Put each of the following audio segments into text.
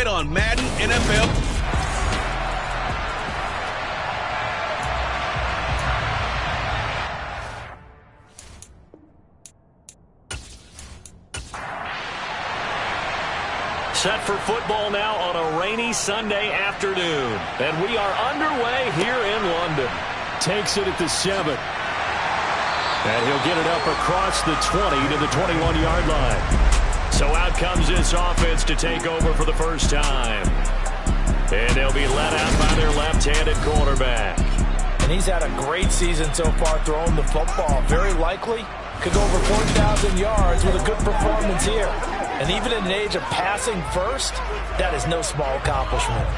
On Madden NFL. Set for football now on a rainy Sunday afternoon. And we are underway here in London. Takes it at the 7. And he'll get it up across the 20 to the 21-yard line. So out comes this offense to take over for the first time. And they'll be let out by their left-handed quarterback. And he's had a great season so far throwing the football. Very likely could go over 4,000 yards with a good performance here. And even in an age of passing first, that is no small accomplishment.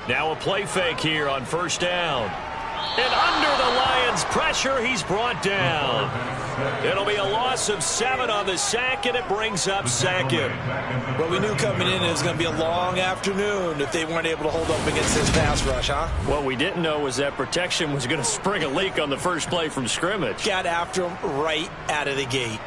Now a play fake here on first down. And under the Lions' pressure, he's brought down. It'll be a loss of 7 on the sack, and it brings up second. Well, we knew coming in it was going to be a long afternoon if they weren't able to hold up against this pass rush, huh? What we didn't know was that protection was going to spring a leak on the first play from scrimmage. Got after him right out of the gate.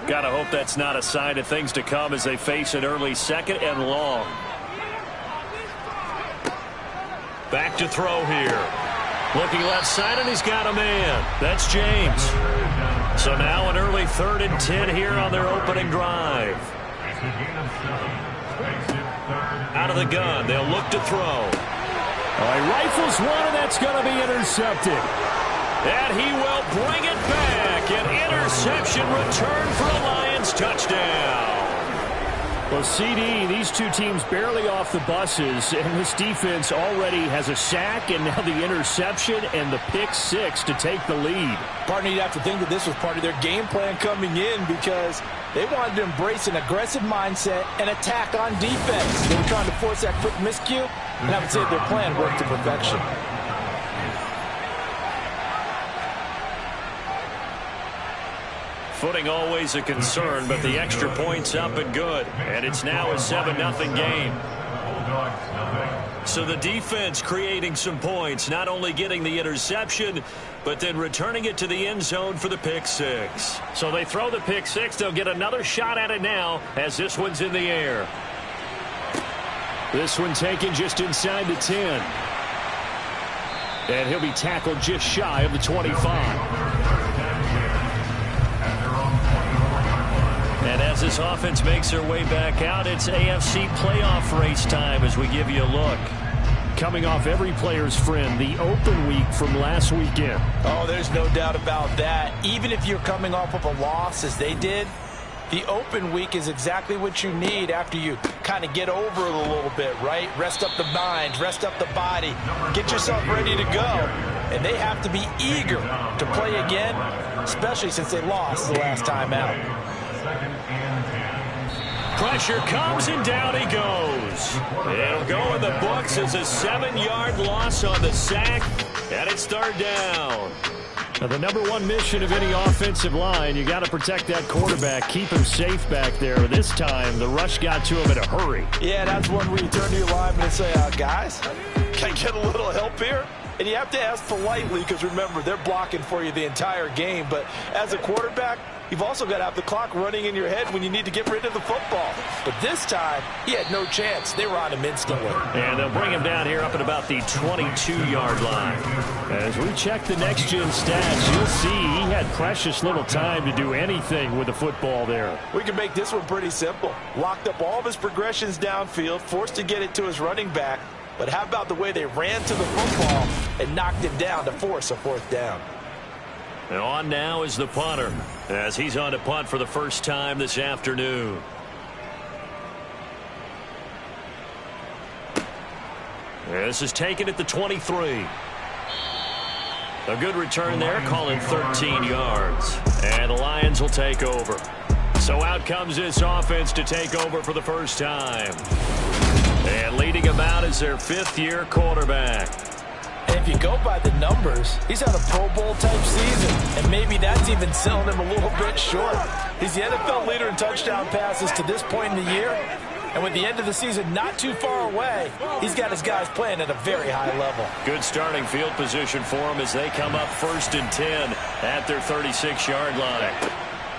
Gotta hope that's not a sign of things to come as they face an early second and long. Back to throw here. Looking left side, and he's got a man. That's James. So now an early 3rd and 10 here on their opening drive. Out of the gun, they'll look to throw. All right, rifles one, and that's going to be intercepted. And he will bring it back. An interception return for a Lions touchdown. Well, CD, these two teams barely off the buses, and this defense already has a sack and now the interception and the pick 6 to take the lead. Partner, you'd have to think that this was part of their game plan coming in because they wanted to embrace an aggressive mindset and attack on defense. They were trying to force that quick miscue, and I would say their plan worked to perfection. Footing always a concern, but the extra point's up and good. And it's now a 7-0 game. So the defense creating some points, not only getting the interception, but then returning it to the end zone for the pick 6. So they throw the pick 6. They'll get another shot at it now as this one's in the air. This one taken just inside the 10. And he'll be tackled just shy of the 25. And as this offense makes their way back out, it's AFC playoff race time as we give you a look. Coming off every player's friend, the open week from last weekend. Oh, there's no doubt about that. Even if you're coming off of a loss as they did, the open week is exactly what you need after you kind of get over it a little bit, right? Rest up the mind, rest up the body, get yourself ready to go. And they have to be eager to play again, especially since they lost the last time out. Pressure comes, and down he goes. It'll go in the books as a 7-yard loss on the sack, and it's 3rd down. Now, the number one mission of any offensive line, you got to protect that quarterback, keep him safe back there. This time, the rush got to him in a hurry. Yeah, that's one where you turn to your lineman and say, guys, can I get a little help here? And you have to ask politely because, remember, they're blocking for you the entire game. But as a quarterback, you've also got to have the clock running in your head when you need to get rid of the football. But this time, he had no chance. They were on him instantly. And they'll bring him down here up at about the 22-yard line. As we check the next-gen stats, you'll see he had precious little time to do anything with the football there. We can make this one pretty simple. Locked up all of his progressions downfield, forced to get it to his running back. But how about the way they ran to the football and knocked him down to force a 4th down? And on now is the punter as he's on to punt for the first time this afternoon. This is taken at the 23. A good return there, calling 13 yards. And the Lions will take over. So out comes this offense to take over for the first time. And leading them out is their 5th-year quarterback. And if if you go by the numbers, he's had a Pro Bowl type season, and maybe that's even selling him a little bit short. He's the NFL leader in touchdown passes to this point in the year, and with the end of the season not too far away, he's got his guys playing at a very high level. Good starting field position for him as they come up 1st and 10 at their 36-yard line.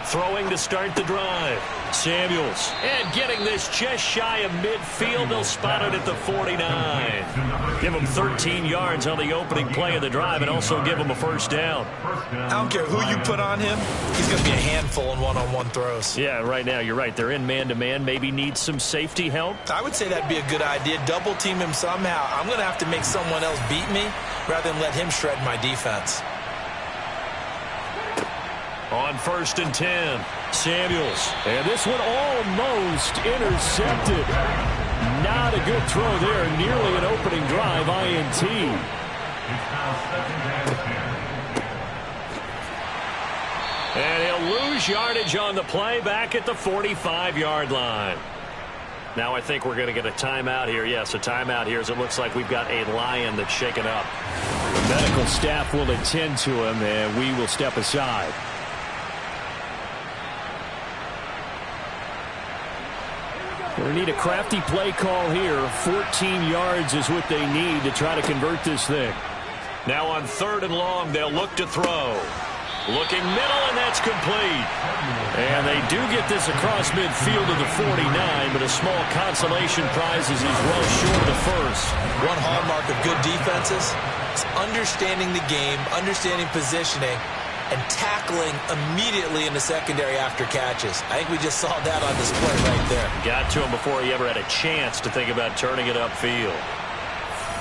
Throwing to start the drive. Samuels. And getting this just shy of midfield. They'll spot it at the 49. Give him 13 yards on the opening play of the drive and also give him a first down. I don't care who you put on him. He's going to be a handful in one-on-one throws. Yeah, right now you're right. They're in man-to-man. Maybe need some safety help. I would say that'd be a good idea. Double team him somehow. I'm going to have to make someone else beat me rather than let him shred my defense. On 1st and 10, Samuels. And this one almost intercepted. Not a good throw there. Nearly an opening drive, INT. And he'll lose yardage on the play back at the 45-yard line. Now I think we're going to get a timeout here. Yes, a timeout here as it looks like we've got a Lion that's shaken up. The medical staff will attend to him, and we will step aside. They need a crafty play call here. 14 yards is what they need to try to convert this thing. Now on 3rd and long, they'll look to throw. Looking middle, and that's complete. And they do get this across midfield to the 49, but a small consolation prize as he's well short of the first. One hallmark of good defenses is understanding the game, understanding positioning, and tackling immediately in the secondary after catches. I think we just saw that on display right there. Got to him before he ever had a chance to think about turning it upfield.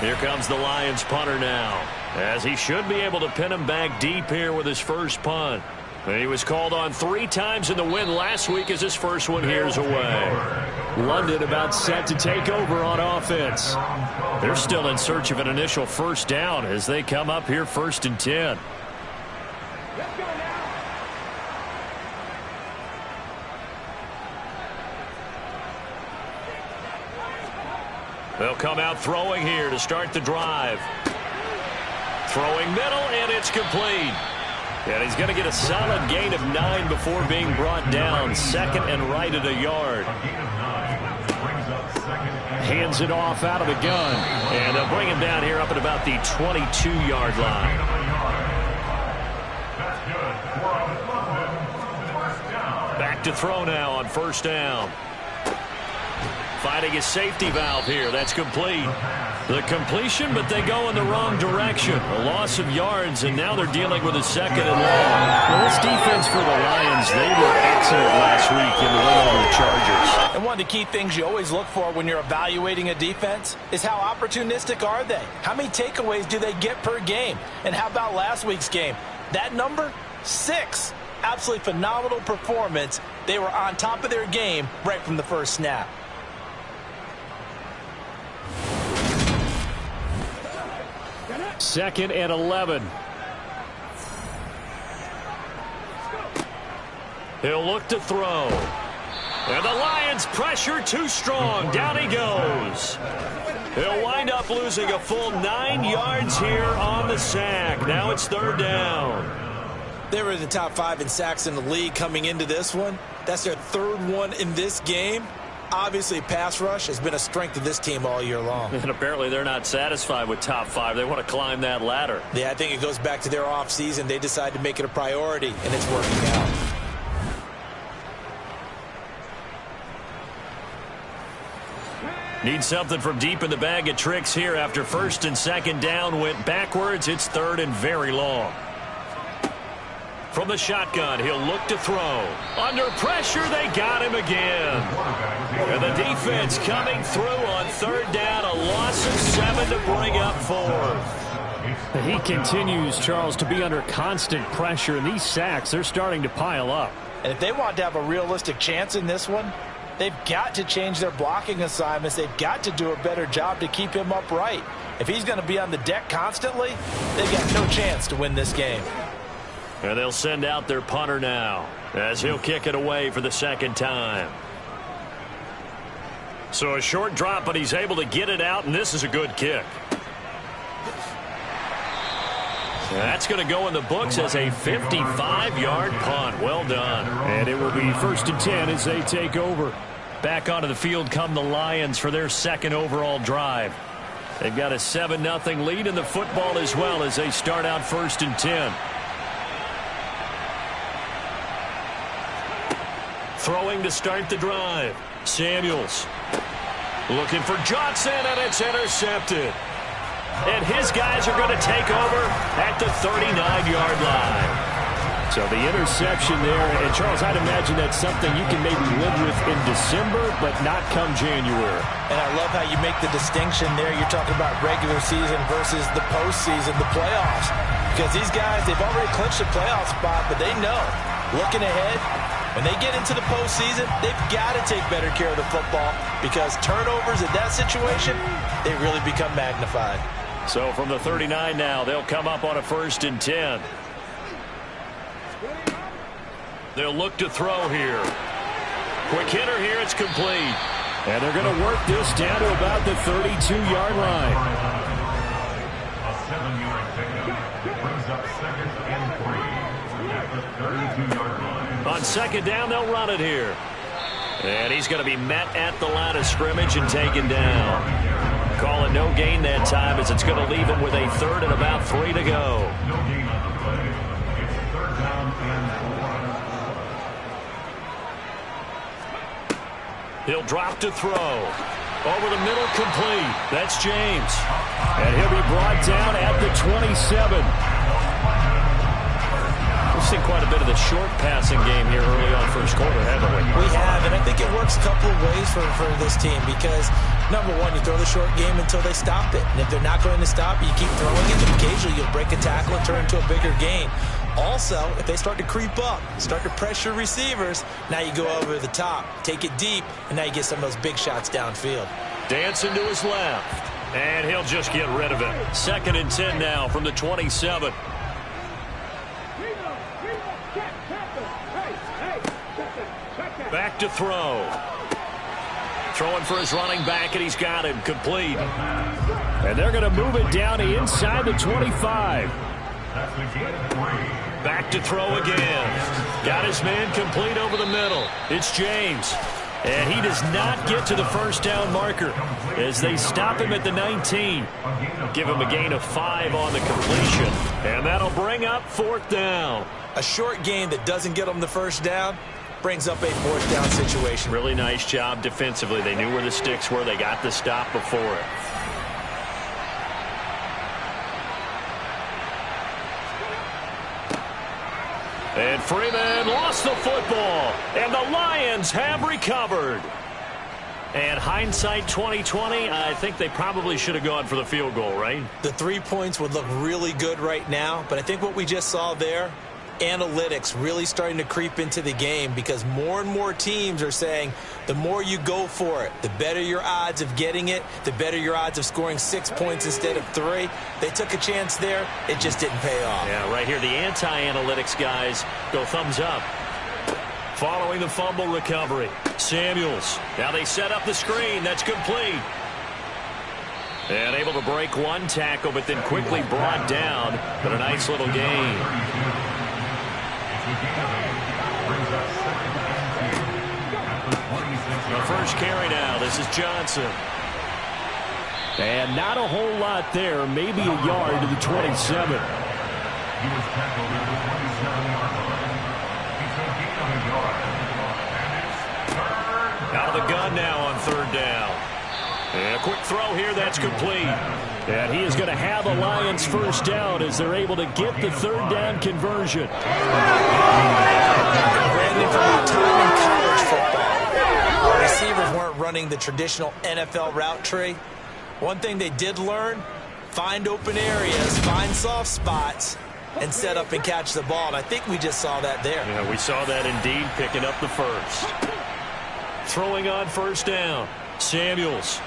Here comes the Lions punter now, as he should be able to pin him back deep here with his first punt. He was called on 3 times in the win last week as his first one here's away. London about set to take over on offense. They're still in search of an initial first down as they come up here 1st and 10. They'll come out throwing here to start the drive. Throwing middle, and it's complete. And he's going to get a solid gain of 9 before being brought down. 2nd and right at a yard. Hands it off out of the gun. And they'll bring him down here up at about the 22-yard line. Back to throw now on 1st down. Finding his safety valve here. That's complete. The completion, but they go in the wrong direction. A loss of yards, and now they're dealing with a 2nd and long. Well, this defense for the Lions, they were excellent last week in the win over the Chargers. And one of the key things you always look for when you're evaluating a defense is how opportunistic are they? How many takeaways do they get per game? And how about last week's game? That number, 6. Absolutely phenomenal performance. They were on top of their game right from the first snap. Second and 11. He'll look to throw. And the Lions pressure too strong. Down he goes. He'll wind up losing a full 9 yards here on the sack. Now it's 3rd down. They were in the top 5 in sacks in the league coming into this one. That's their 3rd one in this game. Obviously, pass rush has been a strength of this team all year long. And apparently they're not satisfied with top 5. They want to climb that ladder. Yeah, I think it goes back to their offseason. They decided to make it a priority, and it's working out. Need something from deep in the bag of tricks here after 1st and 2nd down went backwards. It's 3rd and very long. From the shotgun, he'll look to throw. Under pressure, they got him again. And the defense coming through on 3rd down, a loss of 7 to bring up 4th. He continues, Charles, to be under constant pressure, and these sacks, they're starting to pile up. And if they want to have a realistic chance in this one, they've got to change their blocking assignments. They've got to do a better job to keep him upright. If he's going to be on the deck constantly, they've got no chance to win this game. And they'll send out their punter now as he'll kick it away for the 2nd time. So a short drop, but he's able to get it out, and this is a good kick. That's going to go in the books as a 55-yard punt. Well done. And it will be 1st and 10 as they take over. Back onto the field come the Lions for their second overall drive. They've got a 7-0 lead in the football as well as they start out 1st and 10. Throwing to start the drive. Samuels looking for Johnson, and it's intercepted. And his guys are going to take over at the 39-yard line. So the interception there, and Charles, I'd imagine that's something you can maybe live with in December, but not come January. And I love how you make the distinction there. You're talking about regular season versus the postseason, the playoffs. Because these guys, they've already clinched a playoff spot, but they know, looking ahead, when they get into the postseason, they've got to take better care of the football because turnovers in that situation, they really become magnified. So from the 39 now, they'll come up on a 1st and 10. They'll look to throw here. Quick hitter here, it's complete. And they're going to work this down to about the 32-yard line. A 7-yard pickup brings up 2nd and 3 at the 32-yard line. On 2nd down, they'll run it here. And he's going to be met at the line of scrimmage and taken down. Calling no gain that time as it's going to leave him with a 3rd and about 3 to go. No gain on the play. It's 3rd down and 4. He'll drop to throw. Over the middle, complete. That's James. And he'll be brought down at the 27. We've seen quite a bit of the short passing game here early on first quarter, haven't we? We have, and I think it works a couple of ways for this team because, number one, you throw the short game until they stop it. And if they're not going to stop it, you keep throwing it, and occasionally you'll break a tackle and turn into a bigger gain. Also, if they start to creep up, start to pressure receivers, now you go over the top, take it deep, and now you get some of those big shots downfield. Dancing to his left, and he'll just get rid of it. 2nd and 10 now from the 27. Back to throw. Throwing for his running back, and he's got him complete. And they're going to move it down to inside the 25. Back to throw again. Got his man complete over the middle. It's James. And he does not get to the 1st down marker as they stop him at the 19. Give him a gain of 5 on the completion. And that'll bring up 4th down. A short gain that doesn't get them the 1st down brings up a 4th down situation. Really nice job defensively. They knew where the sticks were. They got the stop before it. And Freeman lost the football. And the Lions have recovered. And hindsight 2020, I think they probably should have gone for the field goal, right? The 3 points would look really good right now, but I think what we just saw there, analytics really starting to creep into the game because more and more teams are saying the more you go for it, the better your odds of getting it, the better your odds of scoring 6 points instead of 3. They took a chance there. It just didn't pay off. Yeah, right here, the anti-analytics guys go thumbs up. Following the fumble recovery, Samuels. Now they set up the screen. That's complete. And able to break one tackle, but then quickly brought down. But a nice little gain. The first carry now. This is Johnson. And not a whole lot there. Maybe a yard to the 27. He was tackled at the 27-yard line. He's going to gain a yard. And it's 3rd. Out of the gun now on 3rd down. And a quick throw here. That's complete. And he is going to have a Lions 1st down as they're able to get the 3rd down conversion. Brandon, from your time in college football, our receivers weren't running the traditional NFL route tree. One thing they did learn, find open areas, find soft spots, and set up and catch the ball. And I think we just saw that there. Yeah, we saw that indeed, picking up the 1st. Throwing on 1st down, Samuels.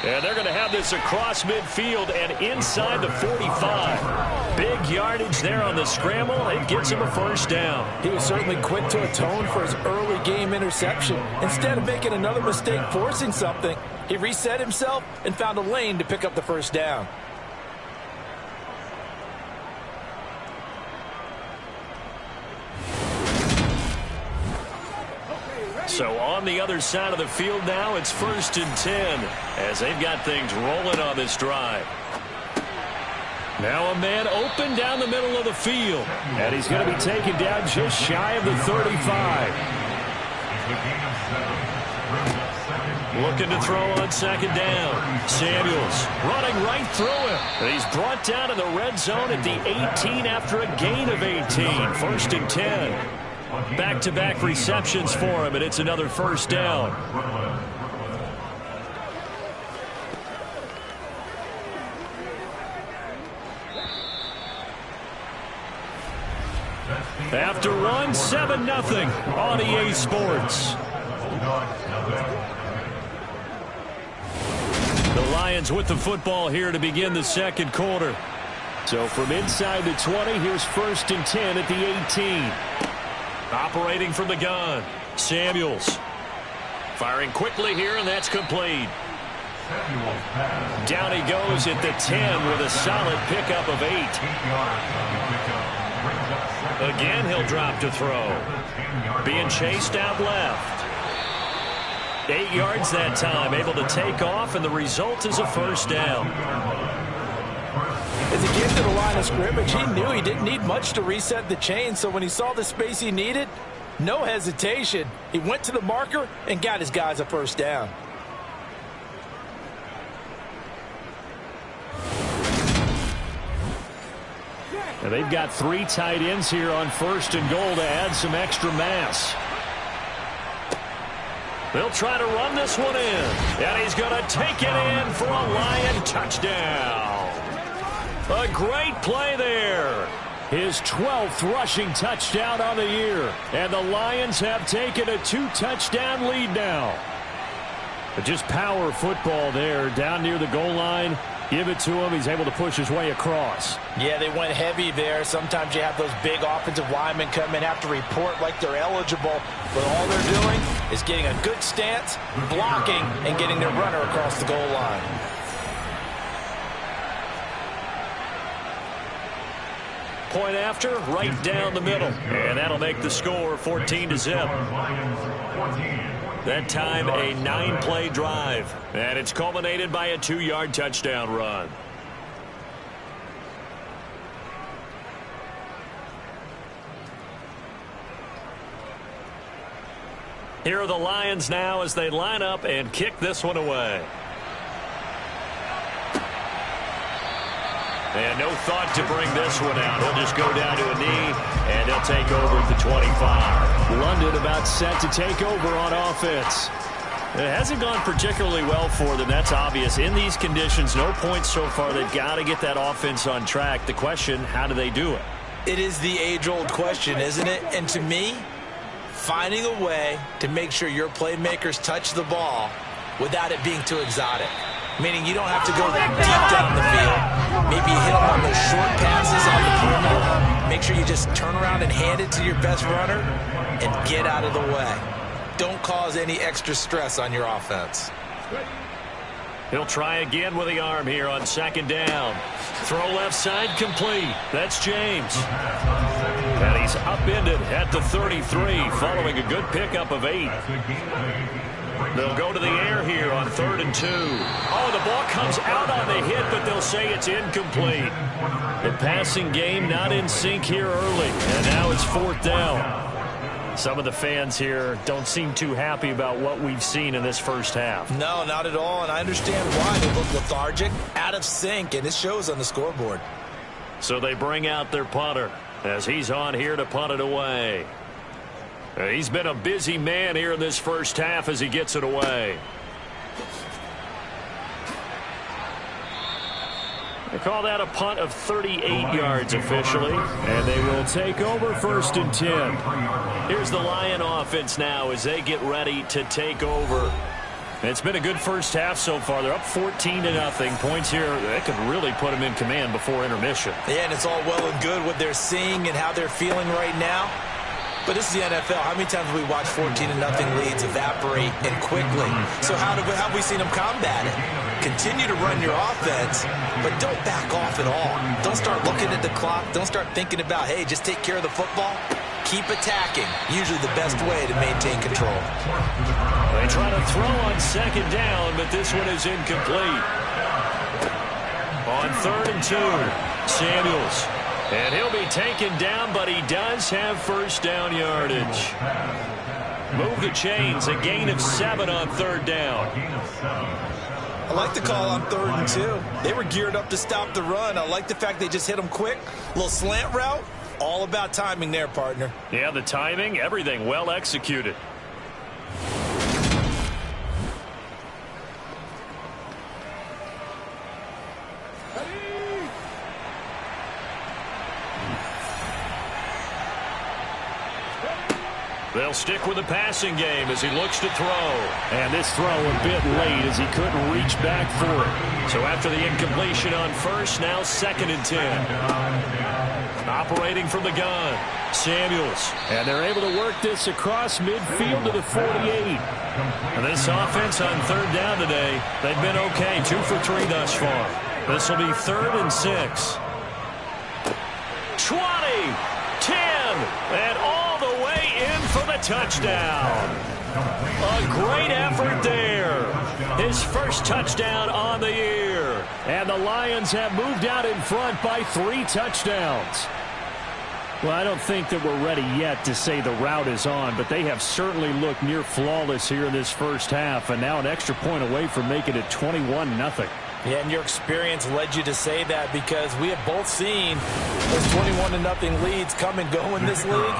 And they're going to have this across midfield and inside the 45. Big yardage there on the scramble. It gets him a first down. He was certainly quick to atone for his early game interception. Instead of making another mistake forcing something, he reset himself and found a lane to pick up the first down. So on the other side of the field now, it's 1st and 10 as they've got things rolling on this drive. Now a man open down the middle of the field. And he's going to be taken down just shy of the 35. Looking to throw on 2nd down. Samuels running right through him. And he's brought down in the red zone at the 18 after a gain of 18. 1st and 10. Back-to-back receptions for him, and it's another first down. After one, 7-0 on EA Sports. The Lions with the football here to begin the second quarter. So from inside the 20, here's 1st and 10 at the 18. Operating from the gun, Samuels. Firing quickly here, and that's complete. Down he goes at the 10 with a solid pickup of 8. Again, he'll drop to throw. Being chased out left. 8 yards that time, able to take off, and the result is a first down. As he gets to the line of scrimmage, he knew he didn't need much to reset the chain, so when he saw the space he needed, no hesitation. He went to the marker and got his guys a first down. Now they've got 3 tight ends here on 1st and goal to add some extra mass. They'll try to run this one in, and he's going to take it in for a Lion touchdown. A great play there. His 12th rushing touchdown on the year. And the Lions have taken a 2-touchdown lead now. But just power football there down near the goal line. Give it to him. He's able to push his way across. Yeah, they went heavy there. Sometimes you have those big offensive linemen come in, have to report like they're eligible. But all they're doing is getting a good stance, blocking, and getting their runner across the goal line. Point after, right down the middle. And that'll make the score 14-0. That time, a 9-play drive. And it's culminated by a 2-yard touchdown run. Here are the Lions now as they line up and kick this one away. And no thought to bring this one out. He'll just go down to a knee, and he'll take over at the 25. London about set to take over on offense. It hasn't gone particularly well for them. That's obvious. In these conditions, no points so far. They've got to get that offense on track. The question, how do they do it? It is the age-old question, isn't it? And to me, finding a way to make sure your playmakers touch the ball without it being too exotic. Meaning you don't have to go deep down the field. Maybe you hit them on those short passes on the perimeter. Make sure you just turn around and hand it to your best runner and get out of the way. Don't cause any extra stress on your offense. He'll try again with the arm here on 2nd down. Throw left side complete. That's James. And he's upended at the 33 following a good pickup of 8. They'll go to the air here on 3rd and 2. Oh, the ball comes out on the hit, but they'll say it's incomplete. The passing game not in sync here early, and now it's 4th down. Some of the fans here don't seem too happy about what we've seen in this first half. No, not at all, and I understand why. They look lethargic, out of sync, and it shows on the scoreboard. So they bring out their punter as he's on here to punt it away. He's been a busy man here in this first half as he gets it away. They call that a punt of 38 yards officially, and they will take over 1st and 10. Here's the Lion offense now as they get ready to take over. It's been a good first half so far. They're up 14-0. Points here, that could really put them in command before intermission. Yeah, and it's all well and good what they're seeing and how they're feeling right now. But this is the NFL. How many times have we watched 14-0 leads evaporate and quickly? So how have we seen them combat it? Continue to run your offense, but don't back off at all. Don't start looking at the clock. Don't start thinking about, hey, just take care of the football. Keep attacking. Usually the best way to maintain control. They try to throw on second down, but this one is incomplete. On 3rd and 2, Samuels. And he'll be taken down, but he does have first down yardage. Move the chains, a gain of 7 on 3rd down. I like the call on 3rd and 2. They were geared up to stop the run. I like the fact they just hit them quick. A little slant route. All about timing there, partner. Yeah, the timing, everything well executed. They'll stick with the passing game as he looks to throw. And this throw a bit late as he couldn't reach back for it. So after the incompletion on first, now 2nd and 10. Operating from the gun, Samuels. And they're able to work this across midfield to the 48. And this offense on 3rd down today, they've been okay. 2 for 3 thus far. This will be 3rd and 6. 20, 10, and all the way in for the touchdown. A great effort there. His first touchdown on the year. And the Lions have moved out in front by 3 touchdowns. Well, I don't think that we're ready yet to say the route is on, but they have certainly looked near flawless here in this first half, and now an extra point away from making it 21-0. Yeah, and your experience led you to say that because we have both seen those 21-0 leads come and go in this league.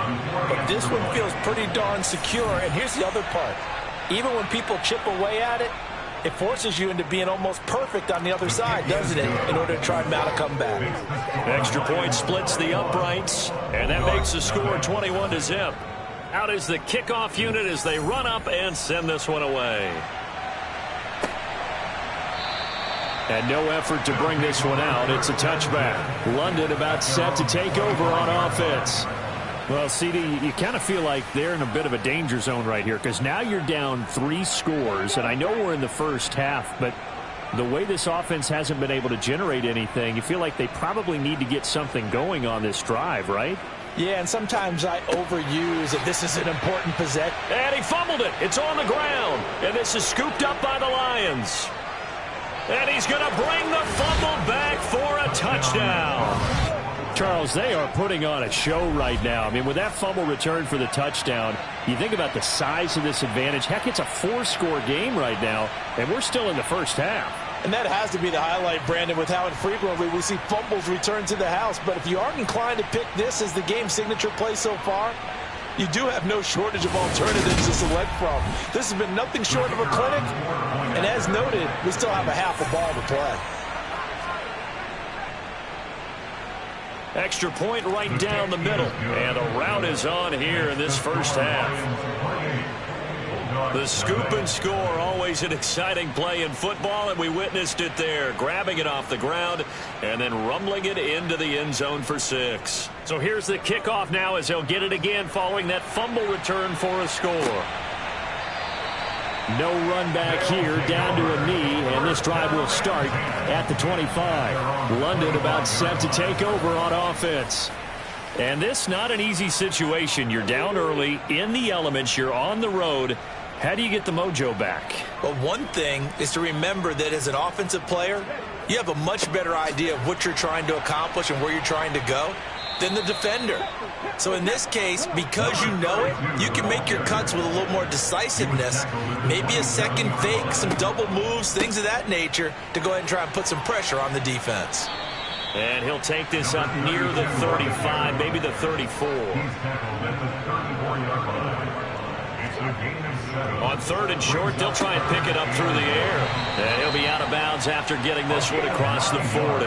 But this one feels pretty darn secure. And here's the other part. Even when people chip away at it, it forces you into being almost perfect on the other side, doesn't it, in order to try and mount a comeback. Extra point splits the uprights, and that makes the score 21-0. Out is the kickoff unit as they run up and send this one away. And no effort to bring this one out. It's a touchback. London about set to take over on offense. Well, CD, you kind of feel like they're in a bit of a danger zone right here because now you're down 3 scores, and I know we're in the first half, but the way this offense hasn't been able to generate anything, you feel like they probably need to get something going on this drive, right? Yeah, and sometimes I overuse that this is an important possession. And he fumbled it. It's on the ground, and this is scooped up by the Lions. And he's going to bring the fumble back for a touchdown. Charles, they are putting on a show right now. I mean, with that fumble return for the touchdown, you think about the size of this advantage. Heck, it's a 4-score game right now, and we're still in the first half. And that has to be the highlight, Brandon, with how infrequently we see fumbles return to the house. But if you aren't inclined to pick this as the game signature play so far, you do have no shortage of alternatives to select from. This has been nothing short of a clinic. And as noted, we still have a half a ball to play. Extra point right down the middle. And a route is on here in this first half. The scoop and score, always an exciting play in football, and we witnessed it there. Grabbing it off the ground and then rumbling it into the end zone for 6. So here's the kickoff now as they'll get it again following that fumble return for a score. No run back here, down to a knee, and this drive will start at the 25. London about set to take over on offense. And this not an easy situation. You're down early, in the elements, you're on the road. How do you get the mojo back? Well, one thing is to remember that as an offensive player, you have a much better idea of what you're trying to accomplish and where you're trying to go than the defender. So in this case, because you know it, you can make your cuts with a little more decisiveness, maybe a second fake, some double moves, things of that nature, to go ahead and try and put some pressure on the defense. And he'll take this up near the 35, maybe the 34. On 3rd and short, they'll try and pick it up through the air. And he'll be out of bounds after getting this one across the 40.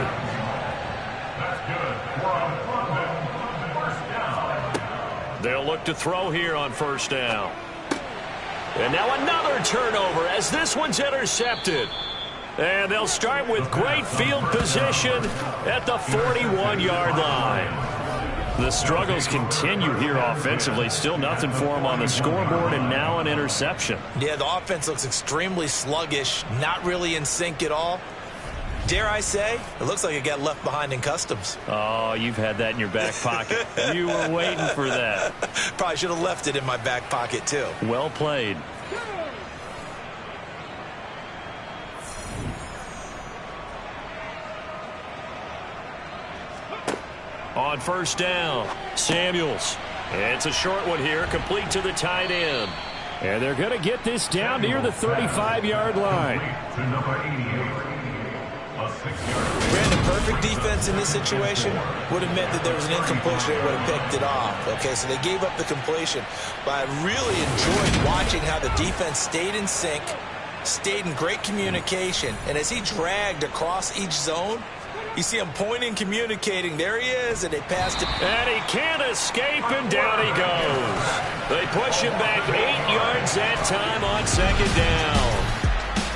They'll look to throw here on 1st down. And now another turnover as this one's intercepted. And they'll start with great field position at the 41-yard line. The struggles continue here offensively. Still nothing for them on the scoreboard, and now an interception. Yeah, the offense looks extremely sluggish, not really in sync at all. Dare I say, it looks like it got left behind in customs. Oh, you've had that in your back pocket. You were waiting for that. Probably should have left it in my back pocket, too. Well played. On first down, Samuels. It's a short one here, complete to the tight end. And they're going to get this down near the 35-yard line. Brandon, perfect defense in this situation would have meant that there was an incompletion. They would have picked it off. Okay, so they gave up the completion. But I really enjoyed watching how the defense stayed in sync, stayed in great communication. And as he dragged across each zone, you see him pointing, communicating. There he is, and they passed it. And he can't escape, and down he goes. They push him back 8 yards that time on second down.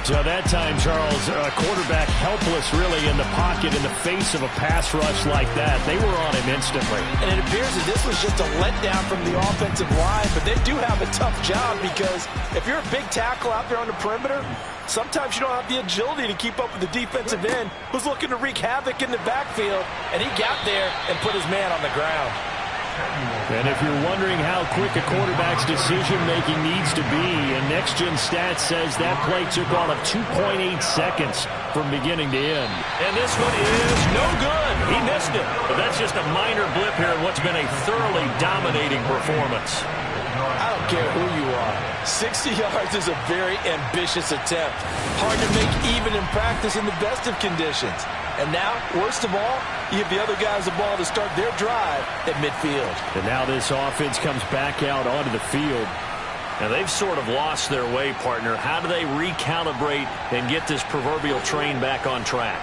So that time, Charles, quarterback helpless really in the pocket in the face of a pass rush like that. They were on him instantly. And it appears that this was just a letdown from the offensive line, but they do have a tough job because if you're a big tackle out there on the perimeter, sometimes you don't have the agility to keep up with the defensive end who's looking to wreak havoc in the backfield, and he got there and put his man on the ground. And if you're wondering how quick a quarterback's decision-making needs to be, and Next Gen Stats says that play took all of 2.8 seconds from beginning to end. And this one is no good. He missed it. But that's just a minor blip here in what's been a thoroughly dominating performance. I don't care who you are. 60 yards is a very ambitious attempt. Hard to make even in practice in the best of conditions. And now, worst of all, you give the other guys the ball to start their drive at midfield. And now this offense comes back out onto the field. And they've sort of lost their way, partner. How do they recalibrate and get this proverbial train back on track?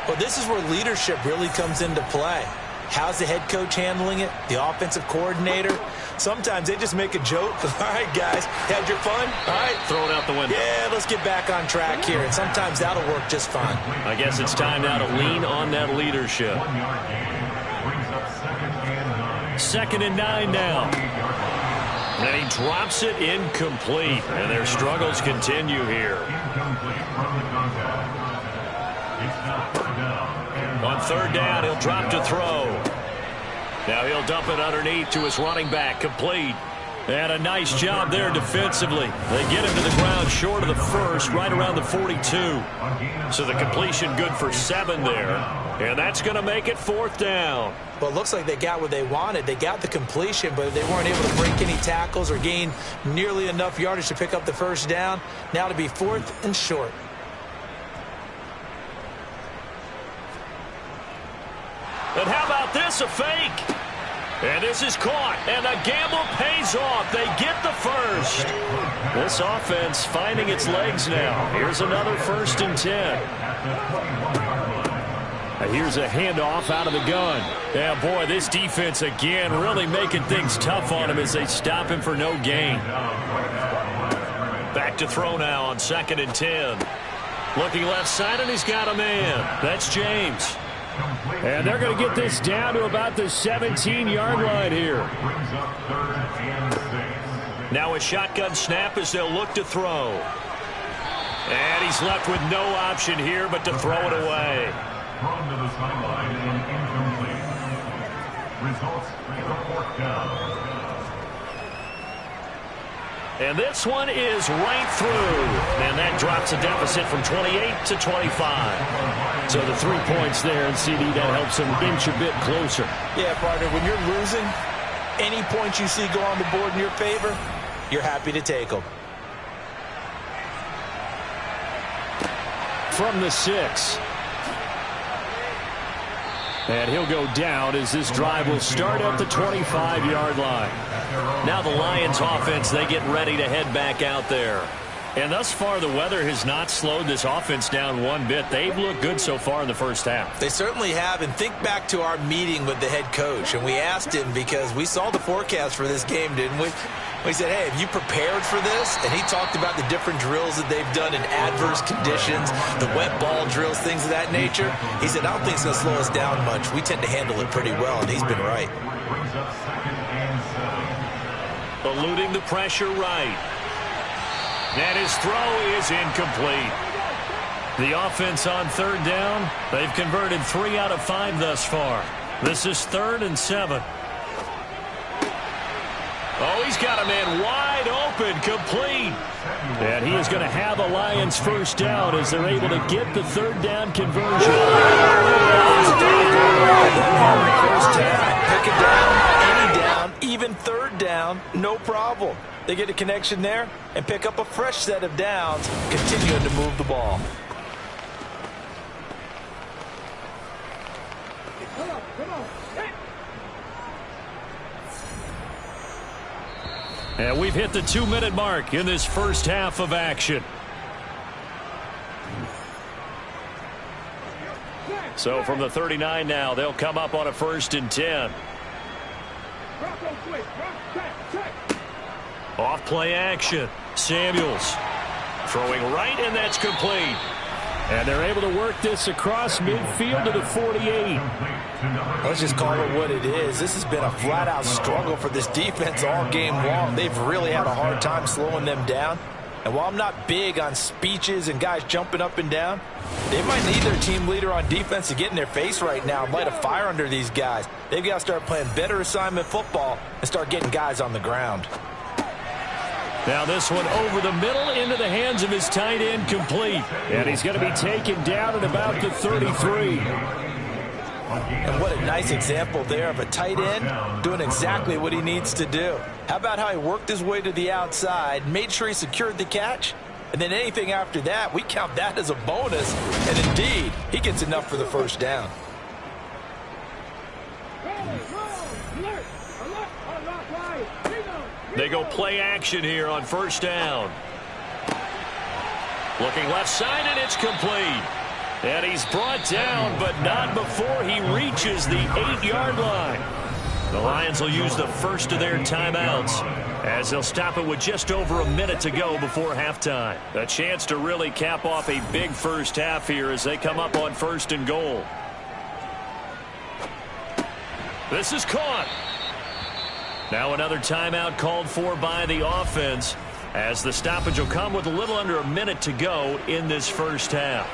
Well, this is where leadership really comes into play. How's the head coach handling it? The offensive coordinator? Sometimes they just make a joke. All right, guys, had your fun? All right. Throw it out the window. Yeah, let's get back on track here. And sometimes that'll work just fine. I guess it's time now to lean on that leadership. 2nd and 9 now. And he drops it incomplete. And their struggles continue here. On 3rd down, he'll drop to throw. Now he'll dump it underneath to his running back, complete. And a nice job there defensively. They get him to the ground short of the first, right around the 42. So the completion good for 7 there. And that's going to make it 4th down. Well, it looks like they got what they wanted. They got the completion, but they weren't able to break any tackles or gain nearly enough yardage to pick up the first down. Now to be 4th and short. And how about this, a fake? And this is caught, and the gamble pays off. They get the first. This offense finding its legs now. Here's another 1st and 10. Here's a handoff out of the gun. Yeah, boy, this defense again really making things tough on him as they stop him for no gain. Back to throw now on 2nd and 10. Looking left side, and he's got a man. That's James. And they're going to get this down to about the 17-yard line here. Now a shotgun snap as they'll look to throw. And he's left with no option here but to throw it away. Thrown to the sideline and incomplete. Results in the 4th down. And this one is right through. And that drops a deficit from 28 to 25. So the 3 points there, and CD, that helps them inch a bit closer. Yeah, partner, when you're losing, any points you see go on the board in your favor, you're happy to take them. From the 6. And he'll go down as this drive will start at the 25-yard line. Now the Lions offense, they get ready to head back out there. And thus far, the weather has not slowed this offense down one bit. They've looked good so far in the first half. They certainly have. And think back to our meeting with the head coach. And we asked him, because we saw the forecast for this game, didn't we? We said, hey, have you prepared for this? And he talked about the different drills that they've done in adverse conditions, the wet ball drills, things of that nature. He said, I don't think it's going to slow us down much. We tend to handle it pretty well, and he's been right. Eluding the pressure right. And his throw is incomplete. The offense on third down, they've converted 3 out of 5 thus far. This is 3rd and 7. Oh, he's got a man wide open, complete. And he is going to have a Lions first down as they're able to get the third down conversion. First down, pick it down, any down, even third down, no problem. They get a connection there and pick up a fresh set of downs, continuing to move the ball. And we've hit the 2-minute mark in this first half of action. So from the 39 now, they'll come up on a 1st and 10. Off play action. Samuels throwing right, and that's complete. And they're able to work this across midfield to the 48. Let's just call it what it is. This has been a flat-out struggle for this defense all game long. They've really had a hard time slowing them down. And while I'm not big on speeches and guys jumping up and down, they might need their team leader on defense to get in their face right now and light a fire under these guys. They've got to start playing better assignment football and start getting guys on the ground. Now this one over the middle into the hands of his tight end, complete. And he's going to be taken down at about the 33. And what a nice example there of a tight end doing exactly what he needs to do. How about how he worked his way to the outside, made sure he secured the catch, and then anything after that, we count that as a bonus. And indeed, he gets enough for the first down. They go play action here on first down. Looking left side, and it's complete. And he's brought down, but not before he reaches the 8-yard line. The Lions will use the first of their timeouts as they'll stop it with just over a minute to go before halftime. A chance to really cap off a big first half here as they come up on 1st and goal. This is caught. Now another timeout called for by the offense as the stoppage will come with a little under a minute to go in this first half.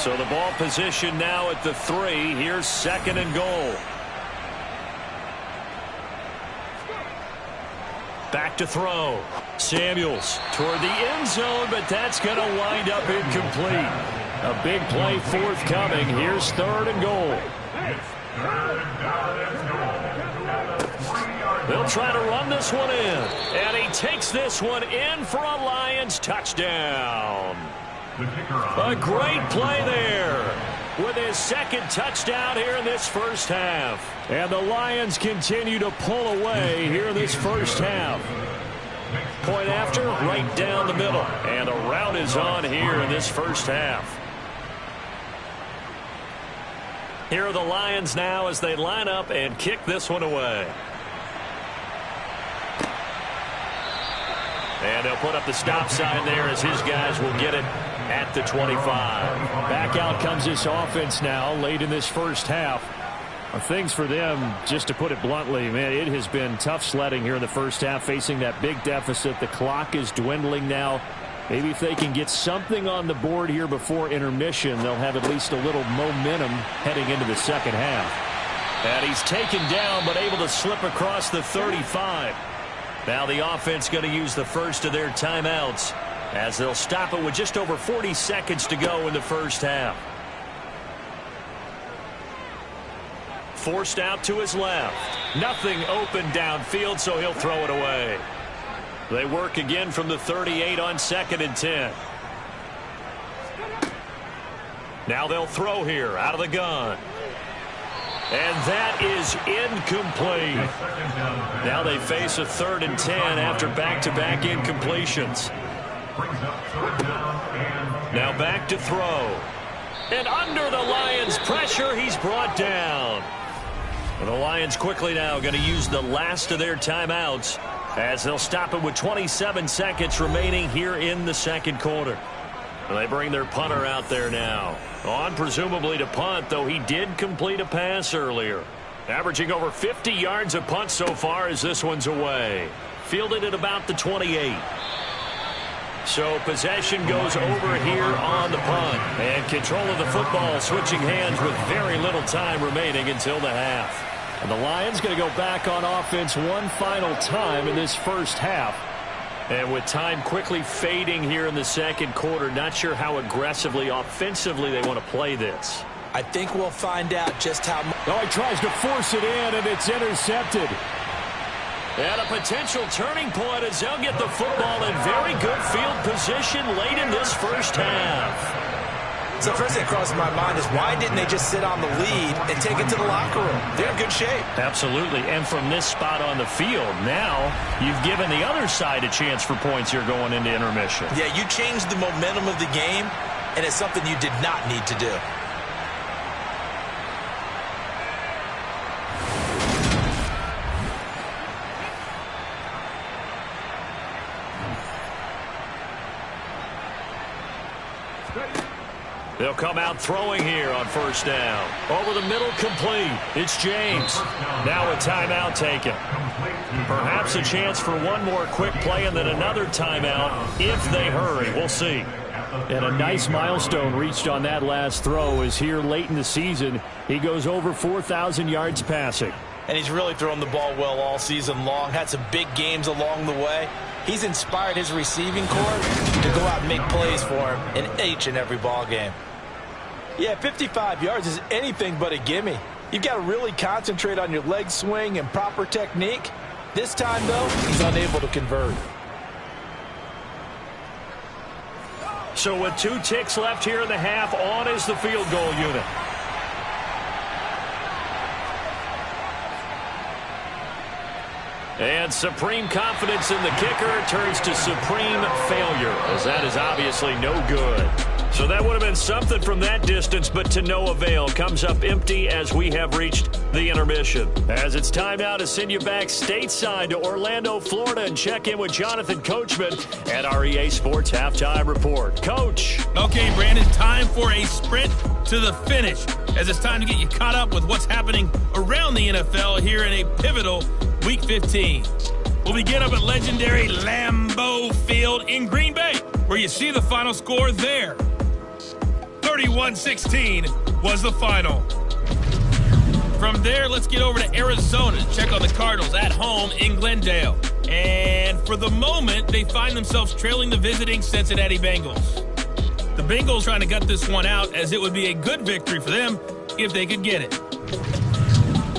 So the ball position now at the 3. Here's 2nd and goal. Back to throw. Samuels toward the end zone, but that's going to wind up incomplete. A big play forthcoming. Here's 3rd and goal. They'll try to run this one in. And he takes this one in for a Lions touchdown. A great play there with his 2nd touchdown here in this first half. And the Lions continue to pull away here in this first half. Point after, right down the middle. And a rout is on here in this first half. Here are the Lions now as they line up and kick this one away. And they'll put up the stop sign there as his guys will get it at the 25. Back out comes this offense now late in this first half. Things for them, just to put it bluntly, man, it has been tough sledding here in the first half, facing that big deficit. The clock is dwindling now. Maybe if they can get something on the board here before intermission, they'll have at least a little momentum heading into the second half. And he's taken down, but able to slip across the 35. Now the offense going to use the first of their timeouts as they'll stop it with just over 40 seconds to go in the first half. Forced out to his left. Nothing open downfield, so he'll throw it away. They work again from the 38 on 2nd and 10. Now they'll throw here out of the gun. And that is incomplete. Now they face a 3rd and 10 after back-to-back incompletions. Now back to throw. And under the Lions' pressure, he's brought down. And the Lions quickly now going to use the last of their timeouts as they'll stop it with 27 seconds remaining here in the second quarter. And they bring their punter out there now. On presumably to punt, though he did complete a pass earlier. Averaging over 50 yards a punt so far as this one's away. Fielded at about the 28. So possession goes over here on the punt. And control of the football switching hands with very little time remaining until the half. And the Lions going to go back on offense one final time in this first half. And with time quickly fading here in the second quarter, not sure how aggressively, offensively they want to play this. I think we'll find out just how much. Oh, he tries to force it in, and it's intercepted. And a potential turning point as they'll get the football in very good field position late in this first half. So first thing that crosses my mind is why didn't they just sit on the lead and take it to the locker room? They're in good shape. Absolutely. And from this spot on the field, now you've given the other side a chance for points here going into intermission. Yeah, you changed the momentum of the game, and it's something you did not need to do. They'll come out throwing here on first down. Over the middle, complete. It's James. Now a timeout taken. Perhaps a chance for one more quick play and then another timeout if they hurry. We'll see. And a nice milestone reached on that last throw is here late in the season. He goes over 4,000 yards passing. And he's really thrown the ball well all season long. Had some big games along the way. He's inspired his receiving corps to go out and make plays for him in each and every ball game. Yeah, 55 yards is anything but a gimme. You've got to really concentrate on your leg swing and proper technique. This time, though, he's unable to convert. So with 2 ticks left here in the half, on is the field goal unit. And supreme confidence in the kicker turns to supreme failure, as that is obviously no good. So that would have been something from that distance, but to no avail. Comes up empty as we have reached the intermission. As it's time now to send you back stateside to Orlando, Florida, and check in with Jonathan Coachman at our EA Sports Halftime Report. Coach. Okay, Brandon, time for a sprint to the finish, as it's time to get you caught up with what's happening around the NFL here in a pivotal Week 15. We'll begin up at legendary Lambeau Field in Green Bay, where you see the final score there. 31-16 was the final. From there, let's get over to Arizona to check on the Cardinals at home in Glendale. And for the moment, they find themselves trailing the visiting Cincinnati Bengals. The Bengals trying to gut this one out, as it would be a good victory for them if they could get it.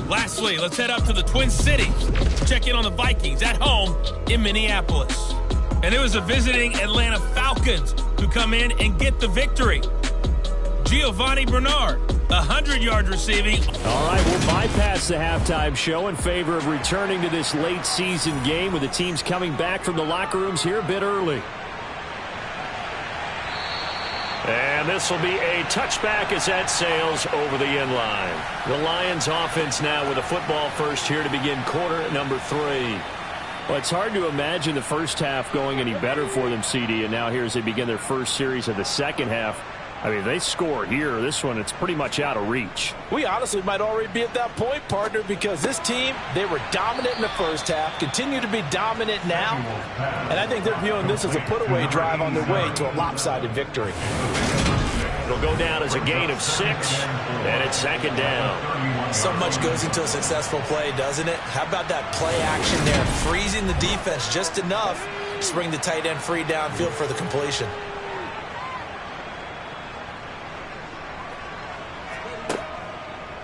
Lastly, let's head up to the Twin Cities to check in on the Vikings at home in Minneapolis. And it was the visiting Atlanta Falcons who come in and get the victory. Giovanni Bernard, 100 yards receiving. All right, we'll bypass the halftime show in favor of returning to this late season game with the teams coming back from the locker rooms here a bit early. And this will be a touchback as that sails over the end line. The Lions offense now with a football first here to begin quarter number 3. Well, it's hard to imagine the first half going any better for them, CD, and now here as they begin their first series of the second half. I mean, they score here. This one, it's pretty much out of reach. We honestly might already be at that point, partner, because this team, they were dominant in the first half, continue to be dominant now, and I think they're viewing this as a put-away drive on their way to a lopsided victory. It'll go down as a gain of 6, and it's second down. So much goes into a successful play, doesn't it? How about that play action there, freezing the defense just enough to bring the tight end free downfield for the completion.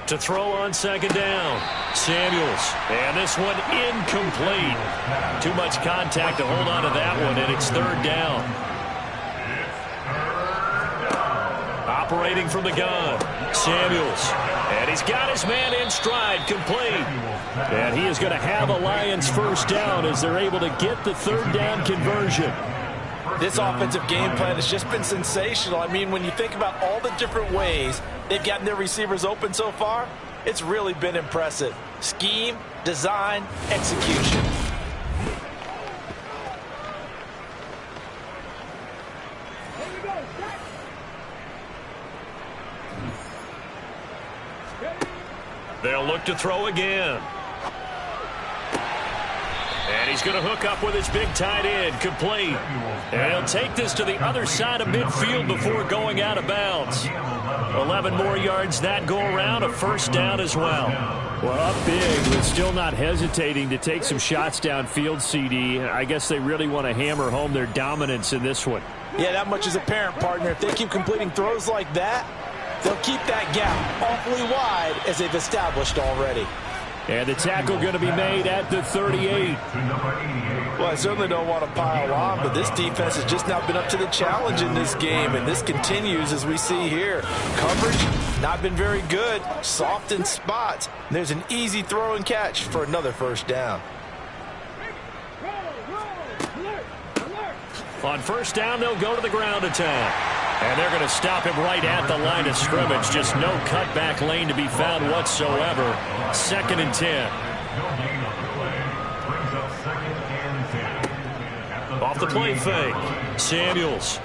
To throw on second down, Samuels. And this one incomplete. Too much contact to hold on to that one, and it's third down. Operating from the gun, Samuels. And he's got his man in stride, complete. And he is going to have a Lions first down as they're able to get the third down conversion. This offensive game plan has just been sensational. I mean, when you think about all the different ways they've gotten their receivers open so far, it's really been impressive. Scheme, design, execution. They'll look to throw again. And he's going to hook up with his big tight end, complete. And he'll take this to the other side of midfield before going out of bounds. 11 more yards that go around, a first down as well. Well, up big, but still not hesitating to take some shots downfield, CD. I guess they really want to hammer home their dominance in this one. Yeah, that much is apparent, partner. If they keep completing throws like that, they'll keep that gap awfully wide as they've established already. And the tackle going to be made at the 38. Well, I certainly don't want to pile on, but this defense has just not been up to the challenge in this game, and this continues as we see here. Coverage, not been very good, soft in spots. And there's an easy throw and catch for another first down. On first down, they'll go to the ground attack. And they're going to stop him right at the line of scrimmage. Just no cutback lane to be found whatsoever. 2nd and 10. Off the play fake. Samuels.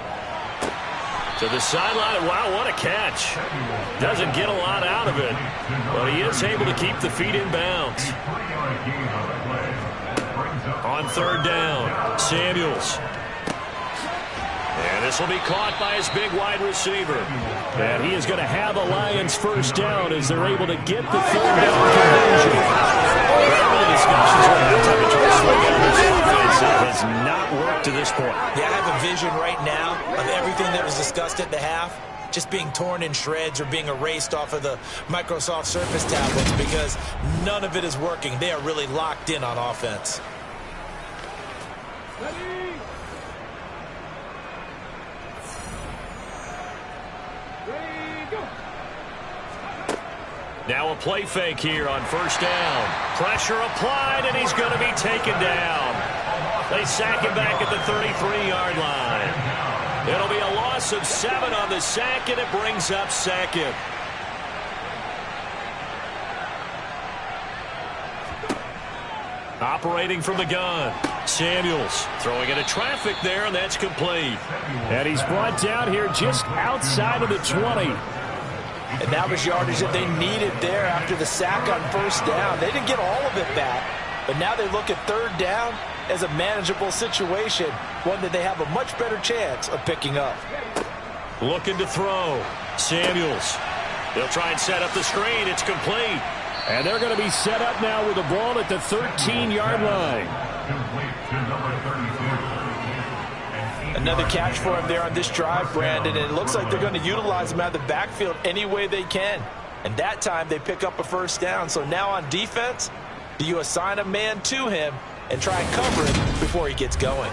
To the sideline. Wow, what a catch. Doesn't get a lot out of it. But he is able to keep the feet in bounds. On third down, Samuels. And this will be caught by his big wide receiver. And he is going to have a Lions first down as they're able to get the third down conversion. The discussions are how to try to slow down this offense. It has not worked to this point. Yeah, I have a vision right now of everything that was discussed at the half just being torn in shreds or being erased off of the Microsoft Surface tablets because none of it is working. They are really locked in on offense. Now a play fake here on first down. Pressure applied, and he's going to be taken down. They sack him back at the 33-yard line. It'll be a loss of 7 on the sack, and it brings up 2nd. Operating from the gun. Samuels throwing into traffic there, and that's complete. And he's brought down here just outside of the 20. And that was yardage that they needed there after the sack on first down. They didn't get all of it back, but now they look at third down as a manageable situation, one that they have a much better chance of picking up. Looking to throw. Samuels. They'll try and set up the screen. It's complete. And they're going to be set up now with the ball at the 13-yard line. Another catch for him there on this drive, Brandon, and it looks like they're going to utilize him out of the backfield any way they can. And that time they pick up a first down. So now on defense, do you assign a man to him and try and cover him before he gets going?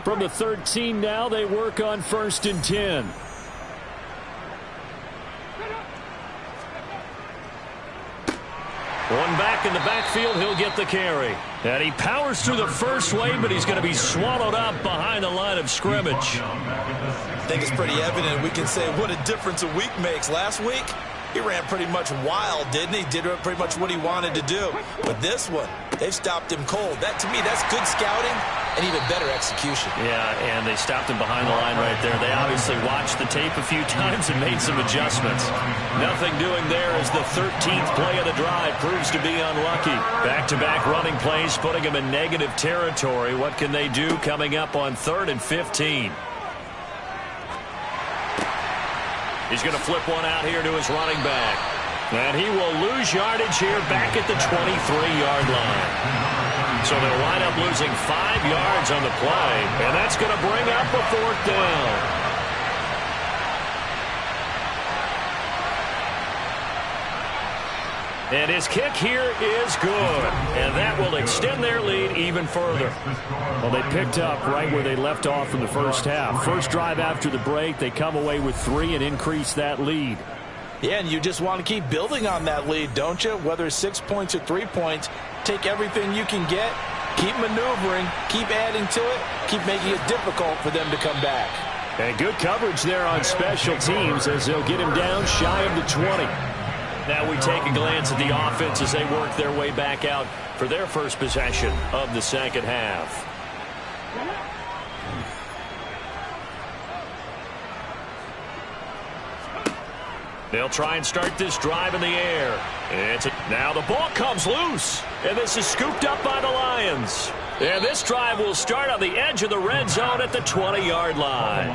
From the 13 now, they work on 1st and 10. One back in the backfield, he'll get the carry. And he powers through the first wave, but he's going to be swallowed up behind the line of scrimmage. I think it's pretty evident. We can say what a difference a week makes. Last week, he ran pretty much wild, didn't he? Did pretty much what he wanted to do. But this one, they've stopped him cold. That, to me, that's good scouting and even better execution. Yeah, and they stopped him behind the line right there. They obviously watched the tape a few times and made some adjustments. Nothing doing there as the 13th play of the drive proves to be unlucky. Back-to-back running plays putting him in negative territory. What can they do coming up on 3rd and 15? He's going to flip one out here to his running back. And he will lose yardage here back at the 23-yard line. So they'll wind up losing 5 yards on the play. And that's going to bring up a 4th down. And his kick here is good. And that will extend their lead even further. Well, they picked up right where they left off in the first half. First drive after the break, they come away with 3 and increase that lead. Yeah, and you just want to keep building on that lead, don't you? Whether it's 6 points or 3 points, take everything you can get, keep maneuvering, keep adding to it, keep making it difficult for them to come back. And good coverage there on special teams as they'll get him down shy of the 20. Now we take a glance at the offense as they work their way back out for their first possession of the second half. They'll try and start this drive in the air. Now the ball comes loose, and this is scooped up by the Lions. And this drive will start on the edge of the red zone at the 20-yard line.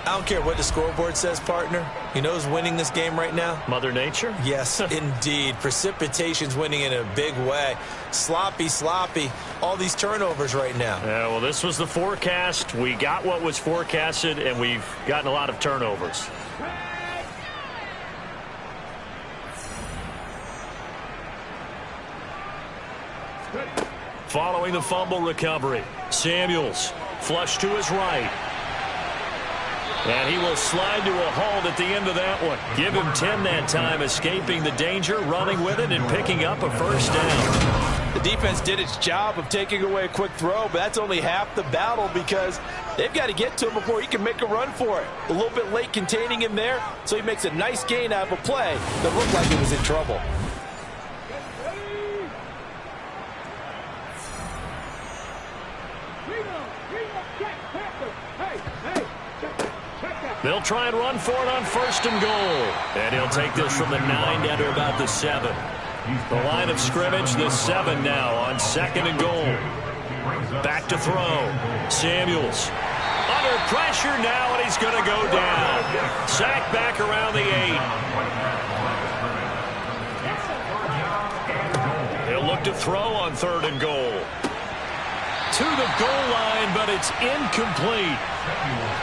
I don't care what the scoreboard says, partner. You know who's winning this game right now? Mother Nature? Yes, indeed. Precipitation's winning in a big way. Sloppy. All these turnovers right now. Yeah, well, this was the forecast. We got what was forecasted, and we've gotten a lot of turnovers. Following the fumble recovery, Samuels flush to his right. And he will slide to a halt at the end of that one. Give him 10 that time, escaping the danger, running with it, and picking up a first down. The defense did its job of taking away a quick throw, but that's only half the battle because they've got to get to him before he can make a run for it. A little bit late containing him there, so he makes a nice gain out of a play that looked like it was in trouble. They'll try and run for it on 1st and goal. And he'll take this from the 9 down to about the 7. The line of scrimmage, the 7 now on 2nd and goal. Back to throw. Samuels under pressure now, and he's going to go down. Sacked back around the 8. He'll look to throw on 3rd and goal. To the goal line, but it's incomplete.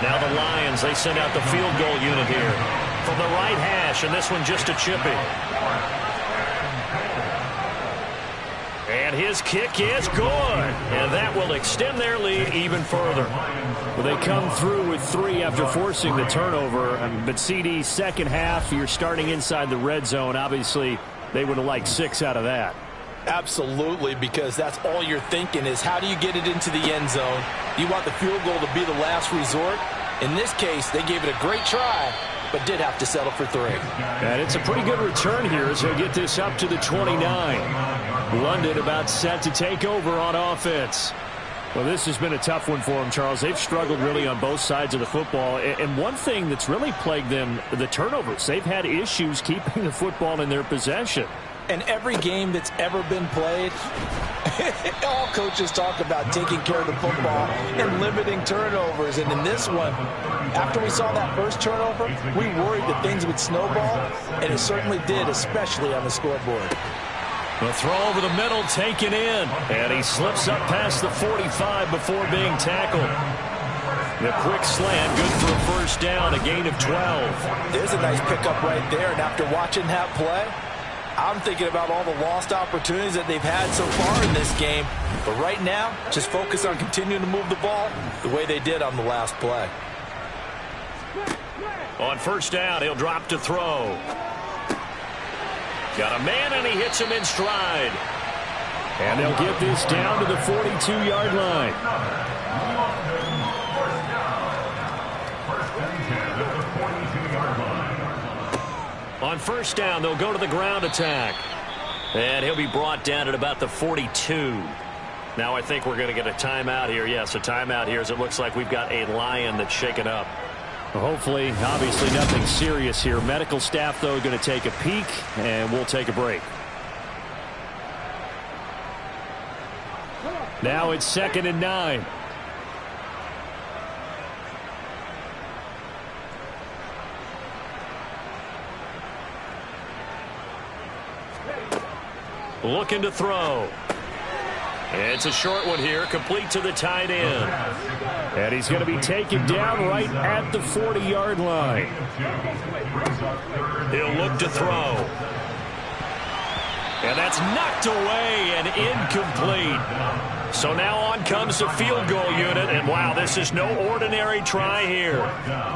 Now the Lions, they send out the field goal unit here from the right hash, and this one just a chippy. And his kick is good, and that will extend their lead even further. Well, they come through with 3 after forcing the turnover. But CD, second half, you're starting inside the red zone. Obviously, they would have liked 6 out of that. Absolutely, because that's all you're thinking is how do you get it into the end zone? You want the field goal to be the last resort. In this case, they gave it a great try, but did have to settle for 3. And it's a pretty good return here as he'll get this up to the 29. London about set to take over on offense. Well, this has been a tough one for them, Charles. They've struggled really on both sides of the football. And one thing that's really plagued them, the turnovers. They've had issues keeping the football in their possession. And every game that's ever been played, all coaches talk about taking care of the football and limiting turnovers. And in this one, after we saw that first turnover, we worried that things would snowball, and it certainly did, especially on the scoreboard. The throw over the middle taken in, and he slips up past the 45 before being tackled. The quick slant, good for a first down, a gain of 12. There's a nice pickup right there, and after watching that play, I'm thinking about all the lost opportunities that they've had so far in this game. But right now, just focus on continuing to move the ball the way they did on the last play. On first down, he'll drop to throw. Got a man, and he hits him in stride. And they'll get this down to the 42-yard line. On first down, they'll go to the ground attack. And he'll be brought down at about the 42. Now I think we're going to get a timeout here. Yes, a timeout here as it looks like we've got a Lion that's shaken up. Well, hopefully, obviously nothing serious here. Medical staff, though, going to take a peek, and we'll take a break. Now it's 2nd and 9. Looking to throw. It's a short one here, complete to the tight end. And he's going to be taken down right at the 40-yard line. He'll look to throw. And that's knocked away and incomplete. So now on comes the field goal unit, and wow, this is no ordinary try here.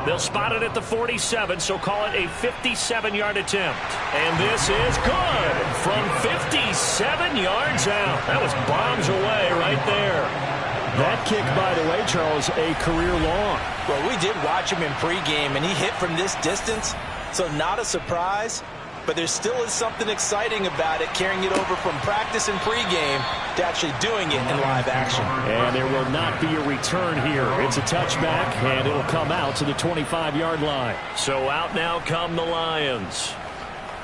They'll spot it at the 47, so call it a 57-yard attempt. And this is good from 57 yards out. That was bombs away right there. That kick, by the way, Charles, a career long. Well, we did watch him in pregame, and he hit from this distance, so not a surprise. But there still is something exciting about it, carrying it over from practice and pregame to actually doing it in live action. And there will not be a return here. It's a touchback, and it'll come out to the 25-yard line. So out now come the Lions.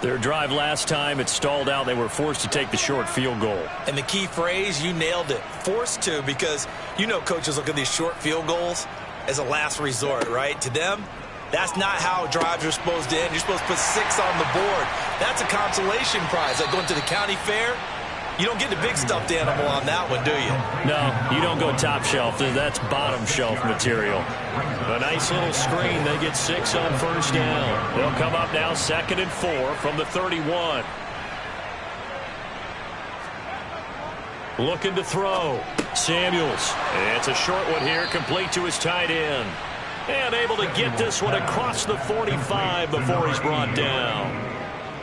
Their drive last time, it stalled out. They were forced to take the short field goal. And the key phrase, you nailed it, forced to, because you know coaches look at these short field goals as a last resort, right? To them, that's not how drives are supposed to end. You're supposed to put 6 on the board. That's a consolation prize. Like going to the county fair, you don't get the big stuffed animal on that one, do you? No, you don't go top shelf. That's bottom shelf material. A nice little screen. They get 6 on first down. They'll come up now 2nd and 4 from the 31. Looking to throw. Samuels. It's a short one here, complete to his tight end. And able to get this one across the 45 before he's brought down.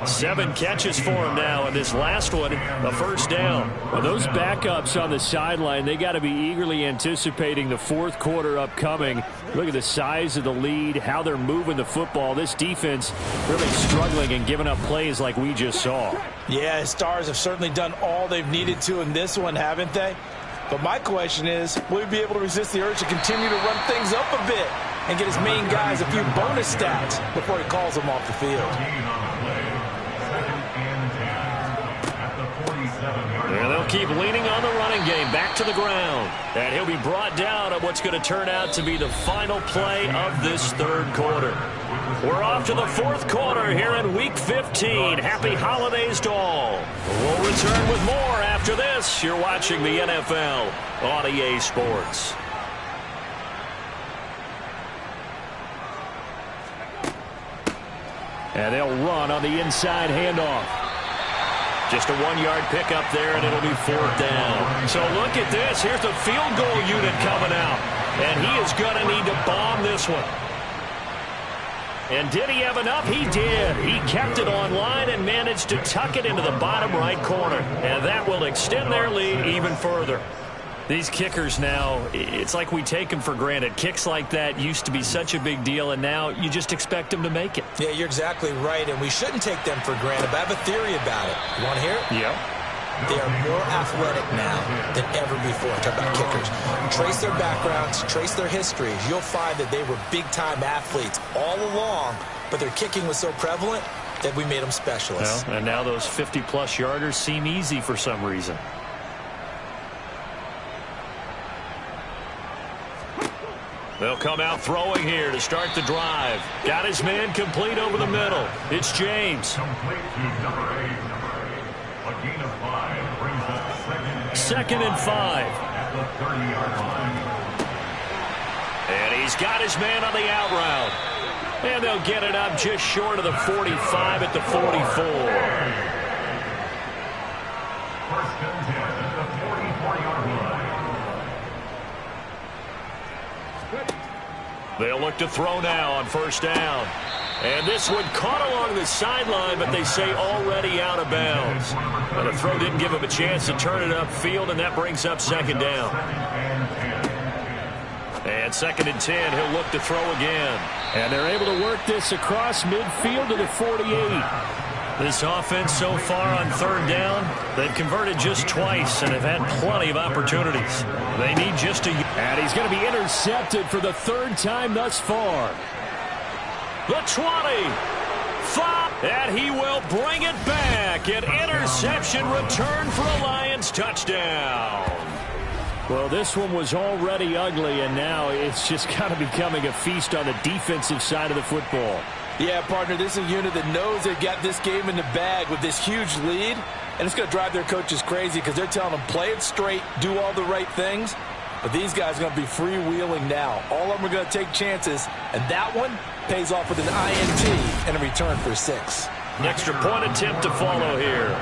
7 catches for him now, and this last one, a first down. Well, those backups on the sideline, they got to be eagerly anticipating the fourth quarter upcoming. Look at the size of the lead, how they're moving the football. This defense really struggling and giving up plays like we just saw. Yeah, his Stars have certainly done all they've needed to in this one, haven't they? But my question is, will he be able to resist the urge to continue to run things up a bit and get his main guys a few bonus stats before he calls them off the field? And they'll keep leaning on the running game back to the ground. And he'll be brought down at what's going to turn out to be the final play of this third quarter. We're off to the fourth quarter here in Week 15. Happy holidays to all. We'll return with more after this. You're watching the NFL on EA Sports. And they'll run on the inside handoff. Just a 1-yard pickup there, and it'll be 4th down. So look at this. Here's the field goal unit coming out. And he is going to need to bomb this one. And did he have enough? He did. He kept it on line and managed to tuck it into the bottom right corner. And that will extend their lead even further. These kickers now, it's like we take them for granted. Kicks like that used to be such a big deal, and now you just expect them to make it. Yeah, you're exactly right, and we shouldn't take them for granted, but I have a theory about it. You want to hear it? Yeah. They are more athletic now than ever before. Talk about kickers. Trace their backgrounds, trace their histories. You'll find that they were big-time athletes all along, but their kicking was so prevalent that we made them specialists. Well, and now those 50-plus yarders seem easy for some reason. They'll come out throwing here to start the drive. Got his man complete over the middle. It's James. Complete to number 8. A gain of 5 brings up 2nd and 5. at the 30-yard line. And he's got his man on the out route. And they'll get it up just short of the 45 at the 44. First and 10 at the 44-yard line. They'll look to throw now on first down. And this one caught along the sideline, but they say already out of bounds. And the throw didn't give him a chance to turn it upfield, and that brings up 2nd down. And 2nd and 10, he'll look to throw again. And they're able to work this across midfield to the 48. This offense so far on 3rd down, they've converted just twice and have had plenty of opportunities. They need just a... And he's going to be intercepted for the 3rd time thus far. The 20. 5. And he will bring it back. An interception return for a Lions touchdown. Well, this one was already ugly, and now it's just kind of becoming a feast on the defensive side of the football. Yeah, partner, this is a unit that knows they've got this game in the bag with this huge lead, and it's going to drive their coaches crazy because they're telling them play it straight, do all the right things. But these guys are going to be freewheeling now. All of them are going to take chances, and that one pays off with an INT and a return for 6. An extra point attempt to follow here.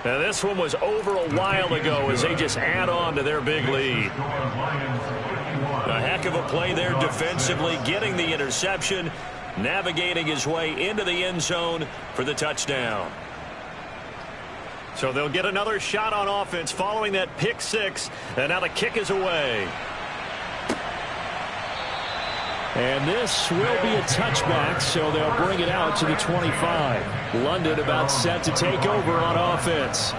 Now, this one was over a while ago as they just add on to their big lead. A heck of a play there defensively, getting the interception, navigating his way into the end zone for the touchdown. So they'll get another shot on offense following that pick six, and now the kick is away. And this will be a touchback, so they'll bring it out to the 25. London about set to take over on offense.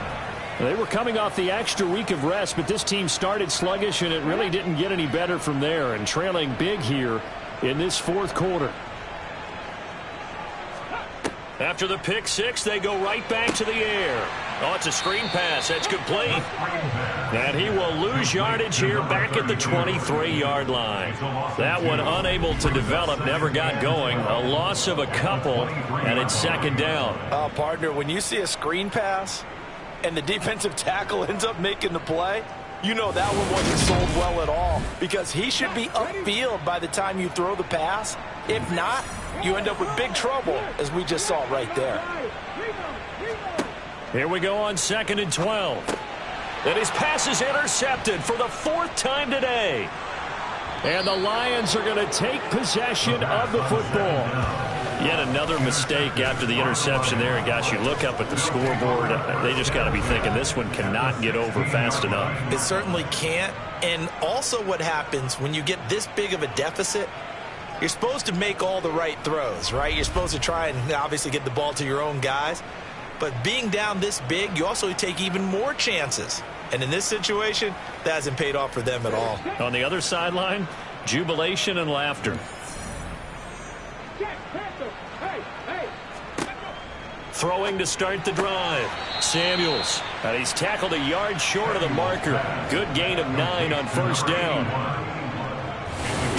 They were coming off the extra week of rest, but this team started sluggish, and it really didn't get any better from there, and trailing big here in this fourth quarter. After the pick six, they go right back to the air. Oh, it's a screen pass. That's complete. And he will lose yardage here back at the 23-yard line. That one unable to develop, never got going. A loss of a couple, and it's second down. Partner, when you see a screen pass and the defensive tackle ends up making the play, you know that one wasn't sold well at all, because he should be upfield by the time you throw the pass. If not, you end up with big trouble, as we just saw right there. Here we go on 2nd and 12. And his pass is intercepted for the fourth time today. And the Lions are going to take possession of the football. Yet another mistake after the interception there. And gosh, you look up at the scoreboard, they just got to be thinking this one cannot get over fast enough. It certainly can't. And also what happens when you get this big of a deficit, you're supposed to make all the right throws, right? You're supposed to try and obviously get the ball to your own guys. But being down this big, you also take even more chances. And in this situation, that hasn't paid off for them at all. On the other sideline, jubilation and laughter. Throwing to start the drive. Samuels. And he's tackled a yard short of the marker. Good gain of 9 on first down.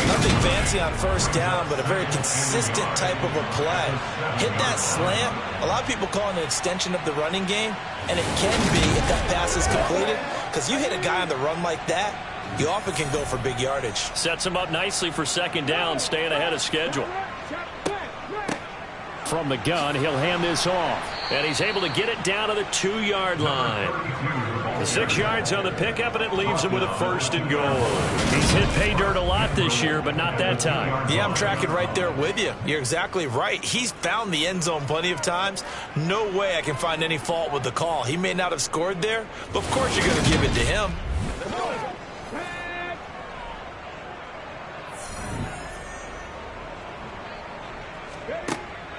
Nothing fancy on first down, but a very consistent type of a play. Hit that slant. A lot of people call it an extension of the running game, and it can be if that pass is completed, because you hit a guy on the run like that, you often can go for big yardage. Sets him up nicely for second down, staying ahead of schedule. From the gun, he'll hand this off. And he's able to get it down to the 2-yard line. 6 yards on the pickup, and it leaves him with a 1st and goal. He's hit pay dirt a lot this year, but not that time. Yeah, I'm tracking right there with you. You're exactly right. He's found the end zone plenty of times. No way I can find any fault with the call. He may not have scored there, but of course you're going to give it to him.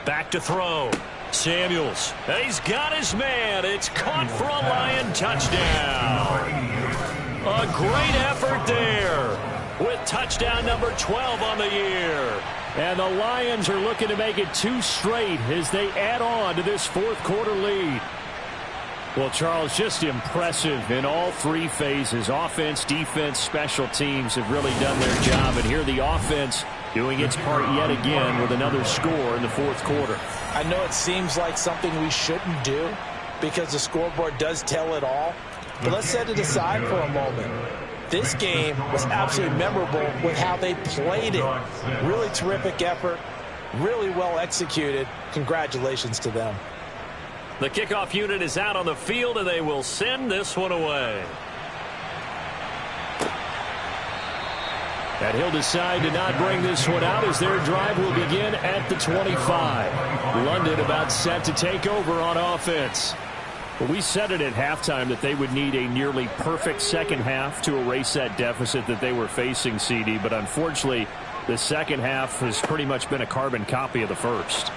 Back to throw. Samuels. And he's got his man. It's caught for a Lion touchdown. A great effort there with touchdown number 12 on the year. And the Lions are looking to make it 2 straight as they add on to this fourth quarter lead. Well, Charles, just impressive in all 3 phases. Offense, defense, special teams have really done their job. And here the offense doing its part yet again with another score in the fourth quarter. I know it seems like something we shouldn't do because the scoreboard does tell it all. But let's set it aside for a moment. This game was absolutely memorable with how they played it. Really terrific effort, really well executed. Congratulations to them. The kickoff unit is out on the field, and they will send this one away. And he'll decide to not bring this one out as their drive will begin at the 25. London about set to take over on offense. Well, we said it at halftime that they would need a nearly perfect second half to erase that deficit that they were facing, CD. But unfortunately, the second half has pretty much been a carbon copy of the first.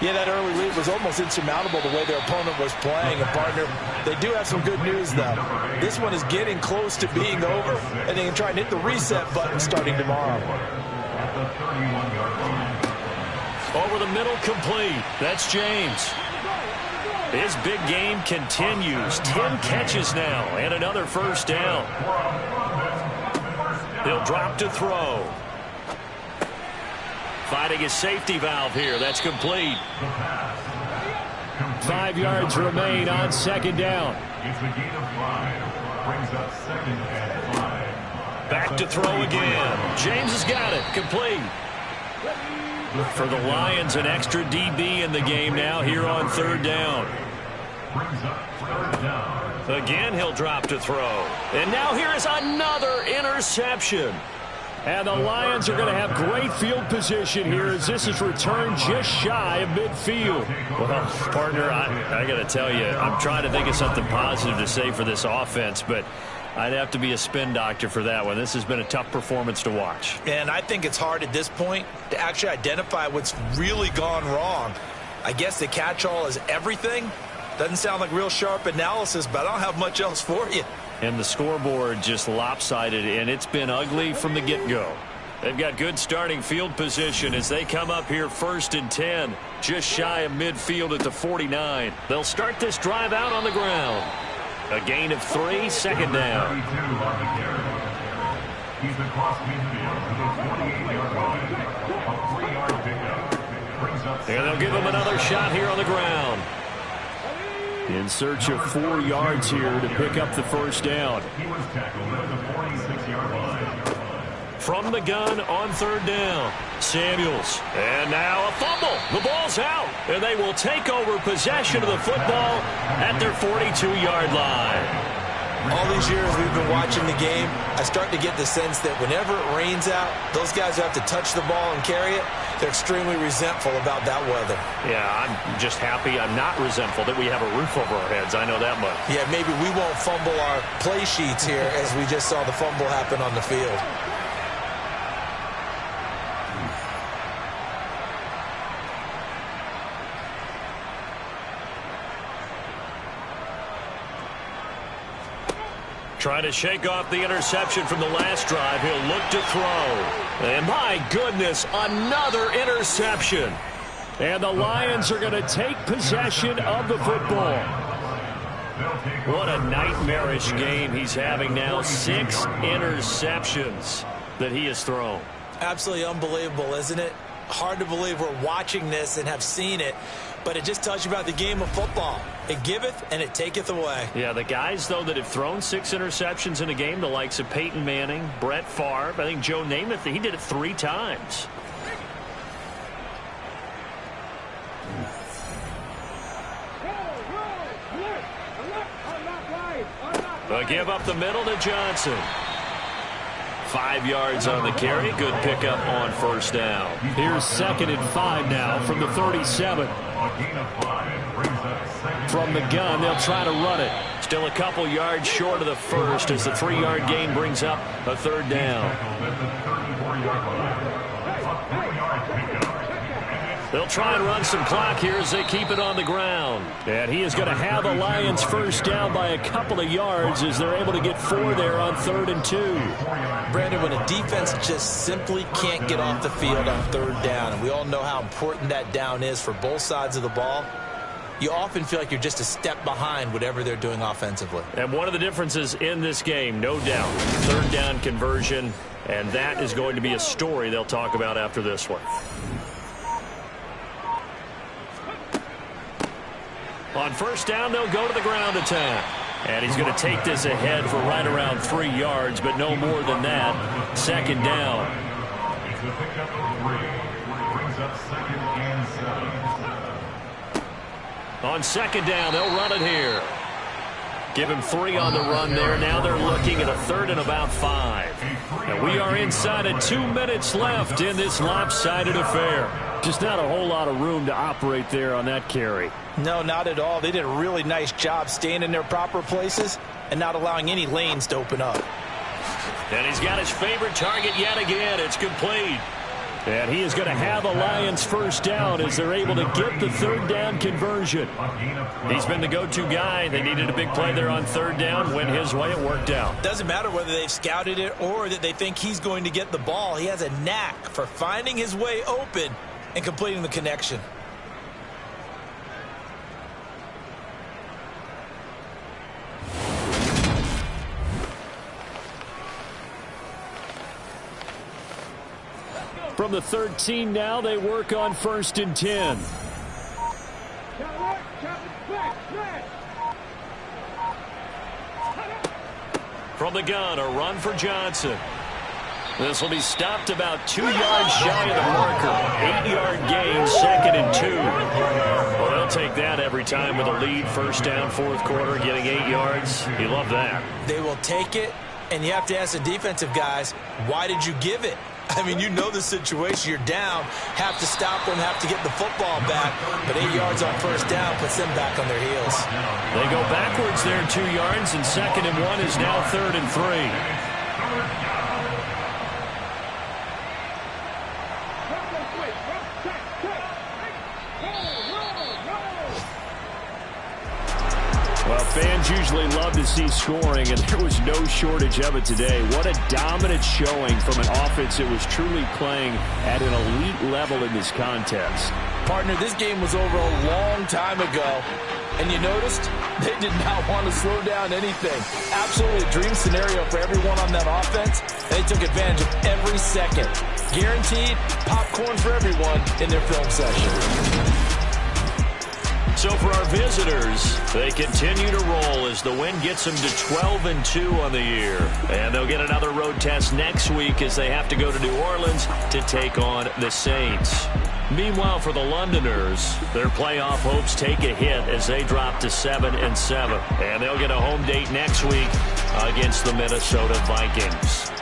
Yeah, that early lead was almost insurmountable the way their opponent was playing. And, partner, they do have some good news, though. This one is getting close to being over, and they can try and hit the reset button starting tomorrow. Over the middle, complete. That's James. His big game continues. 10 catches now, and another first down. He'll drop to throw. Finding his safety valve here. That's complete. 5 yards remain on second down. It's the gain of 5. Brings up 2nd and 5. Back to throw again. James has got it. Complete. For the Lions, an extra DB in the game now here on 3rd down. brings up third down. Again, he'll drop to throw. And now here is another interception. And the Lions are going to have great field position here as this is returned just shy of midfield. Well, partner, I got to tell you, I'm trying to think of something positive to say for this offense, but I'd have to be a spin doctor for that one. This has been a tough performance to watch. And I think it's hard at this point to actually identify what's really gone wrong. I guess the catch-all is everything. Doesn't sound like real sharp analysis, but I don't have much else for you. And the scoreboard just lopsided, and it's been ugly from the get-go. They've got good starting field position as they come up here 1st and 10, just shy of midfield at the 49. They'll start this drive out on the ground. A gain of 3, second down. He's across midfield to the 48-yard line. A 3-yard pickup. Brings up And they'll give him another shot here on the ground. In search of 4 yards here to pick up the first down. He was tackled at the 46-yard line. From the gun on third down, Samuels. And now a fumble. The ball's out. And they will take over possession of the football at their 42-yard line. All these years we've been watching the game, I start to get the sense that whenever it rains out, those guys who have to touch the ball and carry it, they're extremely resentful about that weather. Yeah, I'm just happy I'm not resentful that we have a roof over our heads. I know that much. Yeah, maybe we won't fumble our play sheets here as we just saw the fumble happen on the field. Trying to shake off the interception from the last drive. He'll look to throw. And my goodness, another interception. And the Lions are going to take possession of the football. What a nightmarish game he's having now. 6 interceptions that he has thrown. Absolutely unbelievable, isn't it? Hard to believe we're watching this and have seen it, but it just tells you about the game of football. It giveth and it taketh away. Yeah, the guys, though, that have thrown 6 interceptions in a game, the likes of Peyton Manning, Brett Favre, I think Joe Namath, he did it 3 times. A give up the middle to Johnson. 5 yards on the carry. Good pickup on first down. Here's 2nd and 5 now from the 37. From the gun, they'll try to run it. Still a couple yards short of the first as the 3-yard gain brings up a third down. They'll try and run some clock here as they keep it on the ground. And he is going to have the Lions first down by a couple of yards as they're able to get 4 there on 3rd and 2. Brandon, when a defense just simply can't get off the field on 3rd down, and we all know how important that down is for both sides of the ball, you often feel like you're just a step behind whatever they're doing offensively. And one of the differences in this game, no doubt, 3rd down conversion, and that is going to be a story they'll talk about after this one. On first down, they'll go to the ground attack. And he's going to take this ahead for right around 3 yards, but no more than that. 2nd down. It's the pickup of 3. Brings up 2nd and 7. On 2nd down, they'll run it here. Give him 3 on the run there. Now they're looking at a 3rd and about 5. And we are inside of 2 minutes left in this lopsided affair. Just not a whole lot of room to operate there on that carry. No, not at all. They did a really nice job staying in their proper places and not allowing any lanes to open up. And he's got his favorite target yet again. It's complete. And he is going to have a Lions first down as they're able to get the 3rd down conversion. He's been the go-to guy. They needed a big play there on 3rd down. Went his way. It worked out. Doesn't matter whether they've scouted it or that they think he's going to get the ball. He has a knack for finding his way open and completing the connection. From the 13 now, they work on 1st and 10. From the gun, a run for Johnson. This will be stopped about 2 yards shy of the marker. 8-yard gain, 2nd and 2. Well, they'll take that every time with a lead, first down, fourth quarter, getting 8 yards. You love that. They will take it, and you have to ask the defensive guys, why did you give it? I mean, you know the situation. You're down, have to stop them, have to get the football back. But 8 yards on first down puts them back on their heels. They go backwards there 2 yards, and 2nd and 1 is now 3rd and 3. Well, fans usually love to see scoring, and there was no shortage of it today. What a dominant showing from an offense that was truly playing at an elite level in this contest. Partner, this game was over a long time ago, and you noticed they did not want to slow down anything. Absolutely a dream scenario for everyone on that offense, and they took advantage of every second. Guaranteed popcorn for everyone in their film session. So for our visitors, they continue to roll as the win gets them to 12-2 on the year. And they'll get another road test next week as they have to go to New Orleans to take on the Saints. Meanwhile, for the Londoners, their playoff hopes take a hit as they drop to 7-7. And they'll get a home date next week against the Minnesota Vikings.